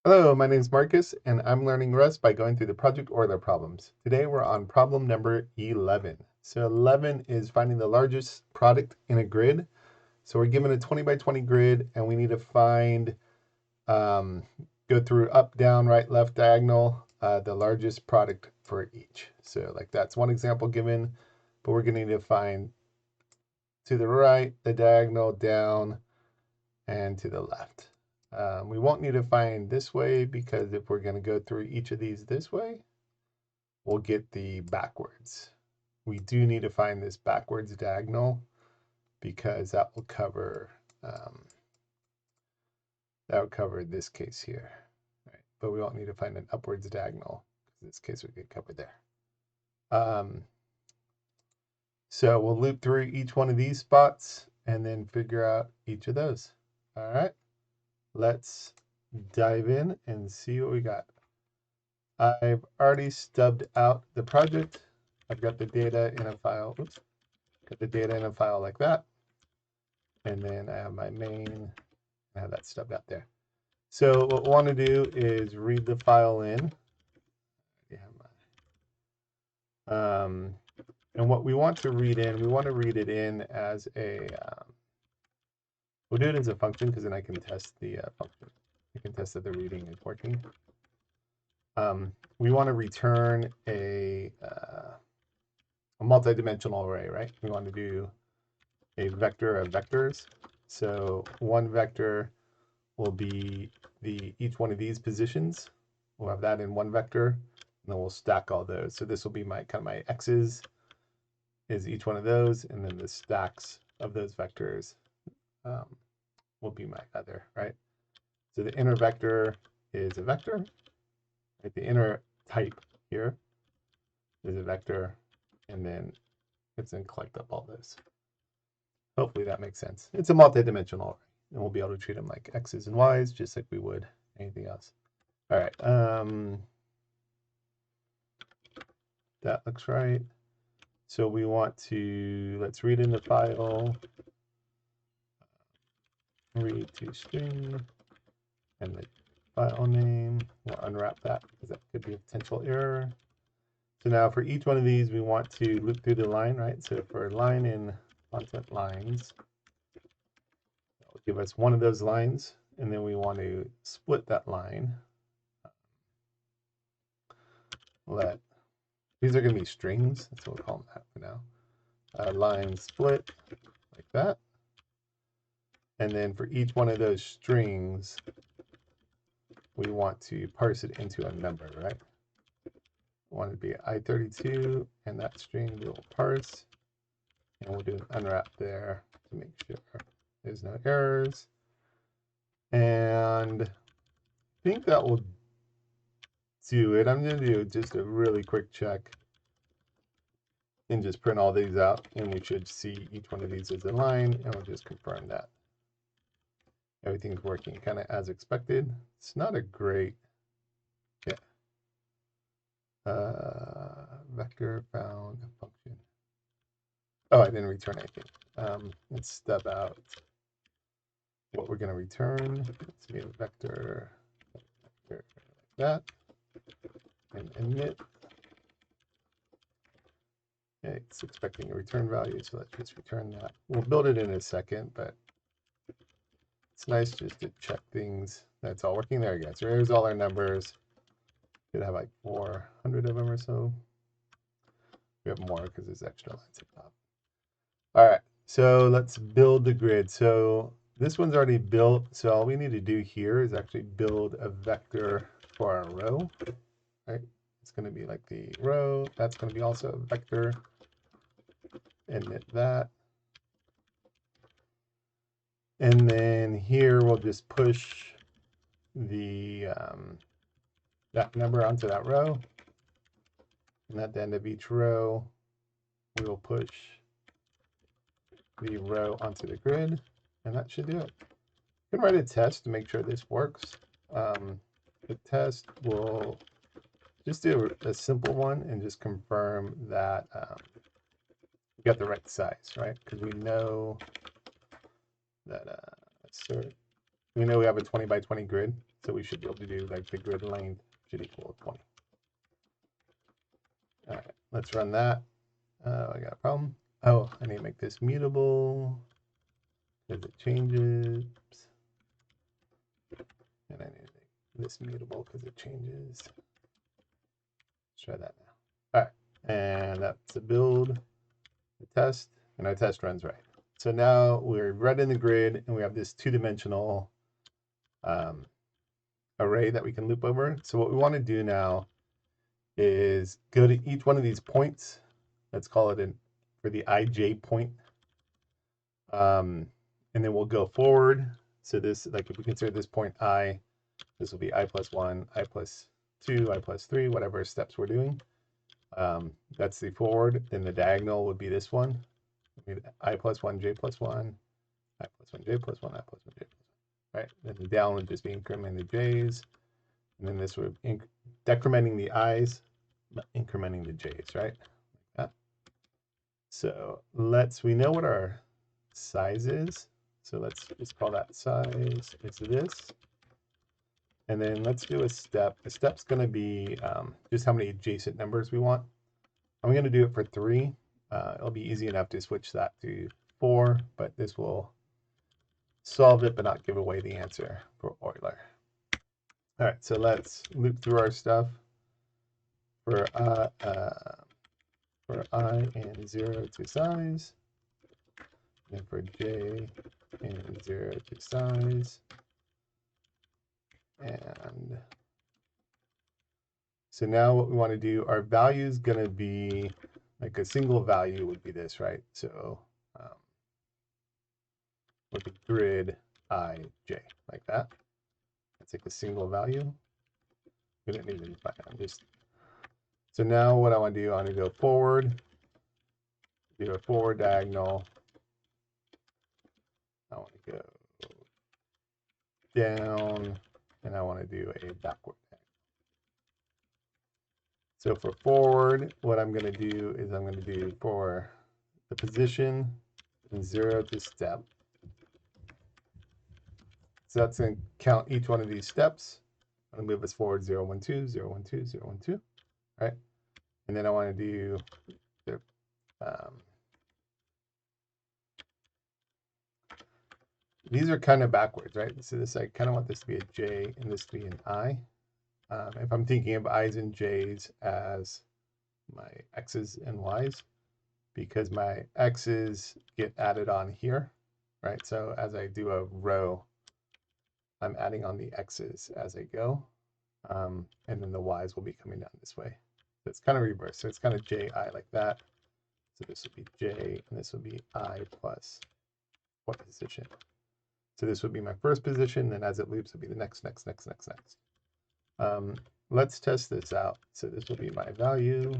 Hello, my name is Marcus, and I'm learning Rust by going through the Project Euler problems. Today we're on problem number 11. So 11 is finding the largest product in a grid. So we're given a 20 by 20 grid, and we need to find, um, go through up, down, right, left, diagonal, the largest product for each. So like that's one example given, but we're going to need to find to the right, the diagonal, down, and to the left. We won't need to find this way because if we're going to go through each of these this way, we'll get the backwards. We do need to find this backwards diagonal because that would cover this case here. Right? But we won't need to find an upwards diagonal because this case would get covered there. So we'll loop through each one of these spots and then figure out each of those. All right, let's dive in and see what we got. I've already stubbed out the project. I've got the data in a file. Oops. Got the data in a file like that. And then I have my main. I have that stubbed out there. So what we want to do is read the file in. And what we want to read in, we want to read it in as a, we'll do it as a function because then I can test the function. I can test that the reading is working. We want to return a multi-dimensional array, right? We want to do a vector of vectors. So one vector will be each one of these positions. We'll have that in one vector, and then we'll stack all those. So this will be my my x's is each one of those, and then the stacks of those vectors will be my other, right? So the inner vector is a vector. Right? The inner type here is a vector, and then it's going to collect up all those. Hopefully that makes sense. It's a multi-dimensional array, and we'll be able to treat them like x's and y's, just like we would anything else. All right. That looks right. So we want to, let's read in the file, read to string, and the file name. We'll unwrap that because that could be a potential error. So now for each one of these, we want to loop through the line, right? So for line in content lines, that will give us one of those lines, and then we want to split that line. These are going to be strings. That's what we'll call them that for now. Line split like that. And then for each one of those strings, we want to parse it into a number, right? We want it to be I32, and that string will parse. And we'll do an unwrap there to make sure there's no errors. And I think that will do it. I'm going to do just a really quick check and just print all these out, and we should see each one of these as a line, and we'll just confirm that everything's working kind of as expected. It's not a great, yeah. Vector found function. Oh, I didn't return anything. Let's stub out what we're going to return. Let's be a vector like that, and init. Okay, it's expecting a return value, so let's just return that. We'll build it in a second, but it's nice just to check things. That's all working there, guys. So here's all our numbers. Should have like 400 of them or so. We have more because there's extra lines at the top. All right, so let's build the grid. So this one's already built. So all we need to do here is actually build a vector for our row, right? It's going to be like the row. That's going to be also a vector. Init that. And then here we'll just push the that number onto that row. And at the end of each row, we will push the row onto the grid, and that should do it. You can write a test to make sure this works. The test will just do a simple one and just confirm that you got the right size, right? Because we know that we know we have a 20 by 20 grid. So we should be able to do like the grid length should equal 20. All right, let's run that. I got a problem. Oh, I need to make this mutable because it changes. And I need to make this mutable because it changes. Let's try that now. All right, and that's the build, the test, and our test runs right. So now we're right in the grid and we have this two-dimensional array that we can loop over. So what we want to do now is go to each one of these points. Let's call it for the ij point. And then we'll go forward. So this, like if we consider this point I, this will be I plus 1, I plus 2, I plus 3, whatever steps we're doing. That's the forward. Then the diagonal would be this one. I plus 1, j plus 1, I plus 1, j plus 1, I plus 1, j plus 1. Right? Then the down would just be incrementing the j's. And then this would decrementing the i's, incrementing the j's, right? Like that. So we know what our size is. So let's just call that size is this. And then let's do a step. The step's going to be just how many adjacent numbers we want. I'm going to do it for 3. It'll be easy enough to switch that to 4, but this will solve it but not give away the answer for Euler. All right, so let's loop through our stuff for I and 0 to size, and for j and 0 to size. And so now what we want to do, our value is going to be like a single value would be this, right? So with the grid I, j, like that. It's like a single value. We don't need to so now what I want to do, I want to go forward, do a forward diagonal. I want to go down, and I want to do a backward diagonal. So for forward, what I'm going to do is I'm going to do for the position and 0 to step. So that's going to count each one of these steps. I'm going to move us forward 0, 1, 2, 0, 1, 2, 0, 1, 2. Right? And then I want to do the these are kind of backwards, right? So this, I kind of want this to be a j and this to be an I. If I'm thinking of i's and j's as my x's and y's, because my x's get added on here, right? So as I do a row, I'm adding on the x's as I go, and then the y's will be coming down this way. So it's kind of reversed. So it's kind of ji like that. So this would be j, and this would be I plus what position. So this would be my first position, then as it loops, it'll be the next. Let's test this out. So this will be my value.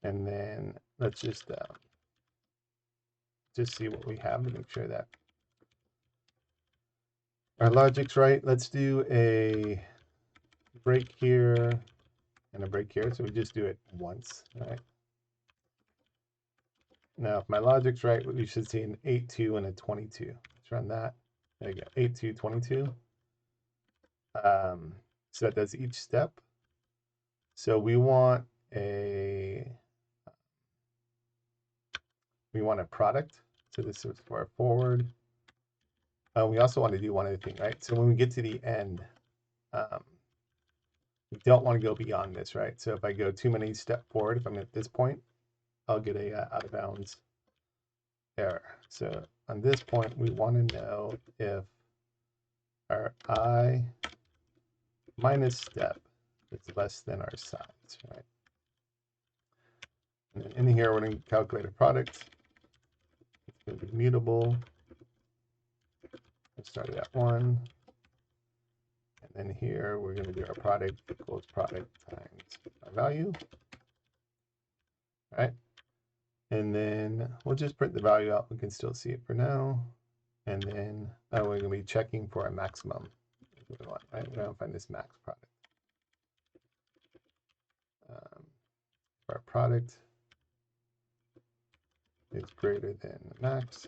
And then let's just see what we have to make sure that our logic's right. Let's do a break here and a break here. So we just do it once, right? Now, if my logic's right, we should see an 8, 2, and a 22. Let's run that. There you go, 8, 2, 22. So that does each step. So we want a product. So this is for our forward. We also want to do one other thing, right? So when we get to the end, we don't want to go beyond this, right? So if I go too many steps forward, if I'm at this point, I'll get a out of bounds error. So on this point, we want to know if our I minus step is less than our size, right? And then in here, we're going to calculate a product. It's going to be mutable. Let's start it at 1. And then here, we're going to do our product equals product times our value. Right? And then we'll just print the value out. We can still see it for now. And then we're going to be checking for a maximum. Right? We're going to find this max product. For our product is greater than max.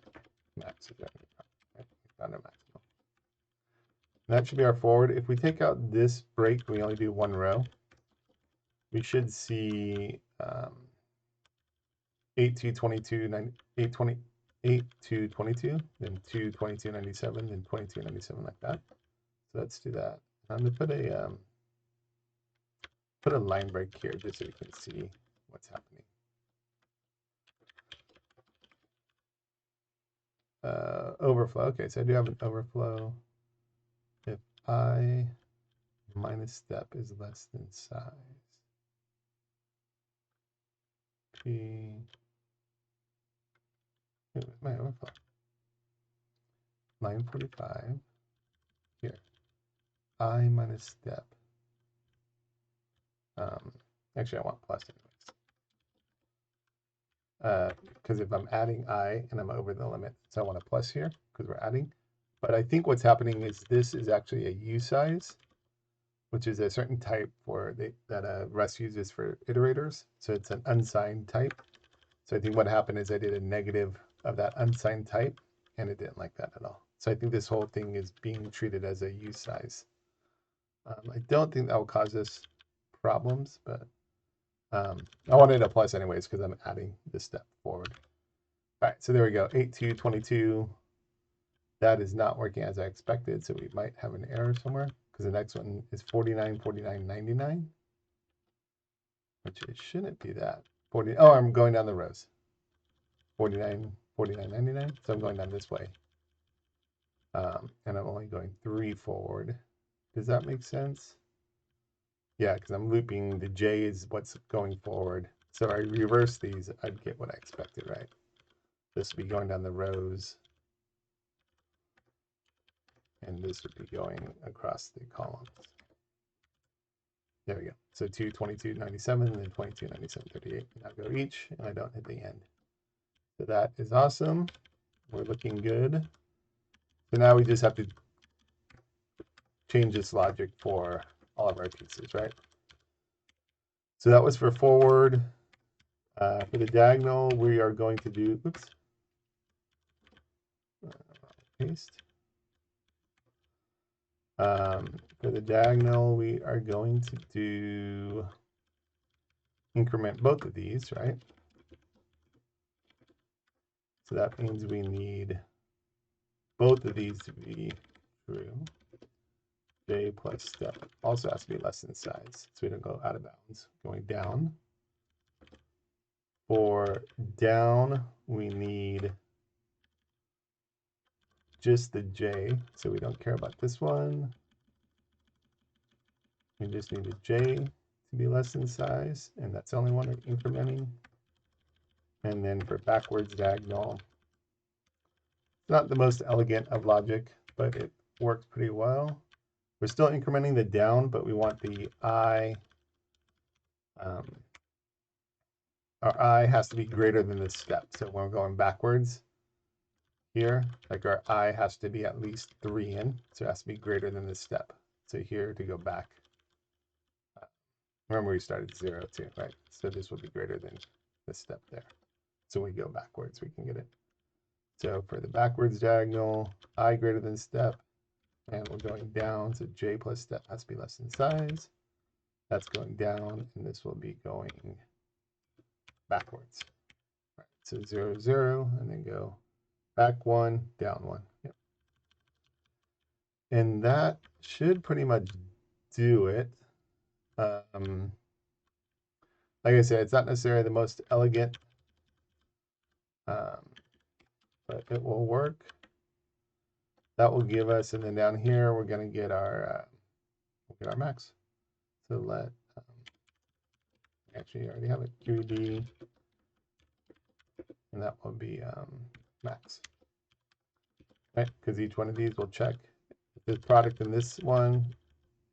Max is our product, right? We found our maximum. That should be our forward. If we take out this break, we only do one row. We should see 8 to 22, 8 to 22, then 2, 22, 97, then 22, 97 like that. So let's do that. I'm going to put a line break here just so you can see what's happening. Overflow. Okay, so I do have an overflow. If I minus step is less than size, P. My overflow. Line 45. Here. I minus step. Actually, I want plus anyways. Because if I'm adding I and I'm over the limit, so I want a plus here because we're adding. But I think what's happening is this is actually a U size, which is a certain type that Rust uses for iterators. So it's an unsigned type. So I think what happened is I did a negative of that unsigned type, and it didn't like that at all. So I think this whole thing is being treated as a U size. I don't think that will cause us problems, but I wanted a plus anyways because I'm adding this step forward. All right, so there we go, 8 to 22. That is not working as I expected, so we might have an error somewhere because the next one is 49, 49, 99, which it shouldn't be that. 40. Oh, I'm going down the rows. 49, 49, 99. So I'm going down this way. And I'm only going 3 forward. Does that make sense? Yeah, because I'm looping. The J is what's going forward. So if I reverse these, I'd get what I expected, right? This would be going down the rows. And this would be going across the columns. There we go. So 2, 22, 97, and then 22, 97, 38. Now go each, and I don't hit the end. So that is awesome. We're looking good. So now we just have to change this logic for all of our pieces, right? So that was for forward. For the diagonal, we are going to do, oops, paste. For the diagonal, we are going to do increment both of these, right? So that means we need both of these to be true. J plus step also has to be less than size, so we don't go out of bounds. Going down. For down, we need just the J, so we don't care about this one. We just need a J to be less than size, and that's the only one we're incrementing. And then for backwards diagonal, it's not the most elegant of logic, but it works pretty well. We're still incrementing the down, but we want the I. Our I has to be greater than this step. So when we're going backwards here, like our I has to be at least 3 in, so it has to be greater than this step. So here to go back. Remember we started 0 too, right? So this will be greater than this step there. So we go backwards, we can get it. So for the backwards diagonal, I greater than step, and we're going down, so J plus step has to be less than size. That's going down, and this will be going backwards. Right, so 0, 0, and then go back 1, down 1. Yep. And that should pretty much do it. Like I said, it's not necessarily the most elegant, but it will work. That will give us, and then down here we're going to get our max. So let actually I already have it QED, and that will be max, right? Because each one of these will check if the product in this one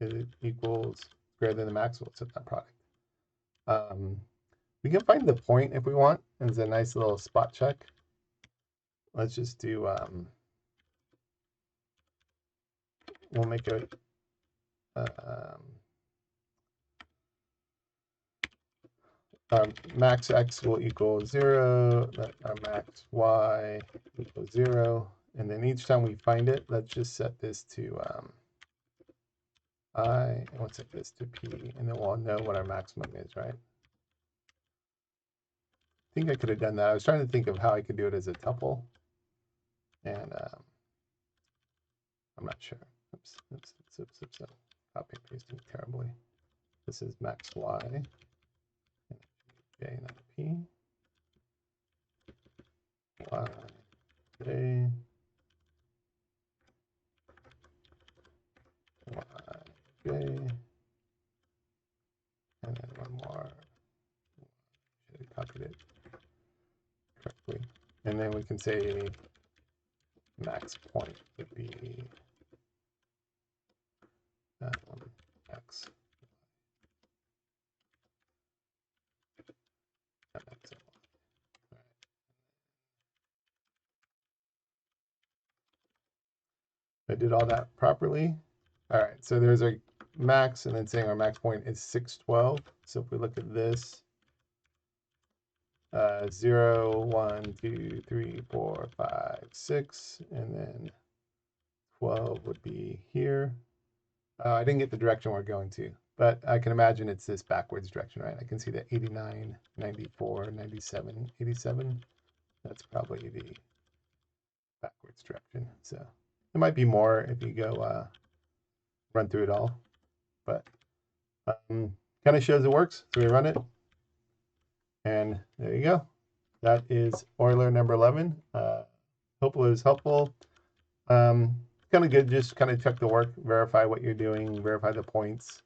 is equals greater than the max. We'll set that product. We can find the point if we want. It's a nice little spot check. Let's just do. We'll make a. Max x will equal 0, our max y equals 0, and then each time we find it, let's just set this to I, and we'll set this to P, and then we'll know what our maximum is, right? I think I could have done that. I was trying to think of how I could do it as a tuple, and I'm not sure. Oops. Copy pasting terribly. This is max y, and j, not p. Y, j, y, j, and then one more. Should have copied it correctly. And then we can say max point would be x. I did all that properly. All right, so there's our max, and then saying our max point is 612. So if we look at this, 0, 1, 2, 3, 4, 5, 6, and then 12 would be here. I didn't get the direction we're going to, but I can imagine it's this backwards direction, right? I can see that 89, 94, 97, 87. That's probably the backwards direction. So it might be more if you go run through it all, but kind of shows it works. So we run it, and there you go. That is Euler number 11. Hopefully it was helpful. Kind of good, just kind of check the work, verify what you're doing, verify the points.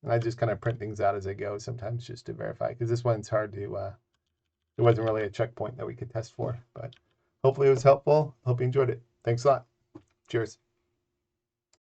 And I just kind of print things out as I go sometimes just to verify, because this one's hard to, it wasn't really a checkpoint that we could test for, but hopefully it was helpful. Hope you enjoyed it. Thanks a lot. Cheers.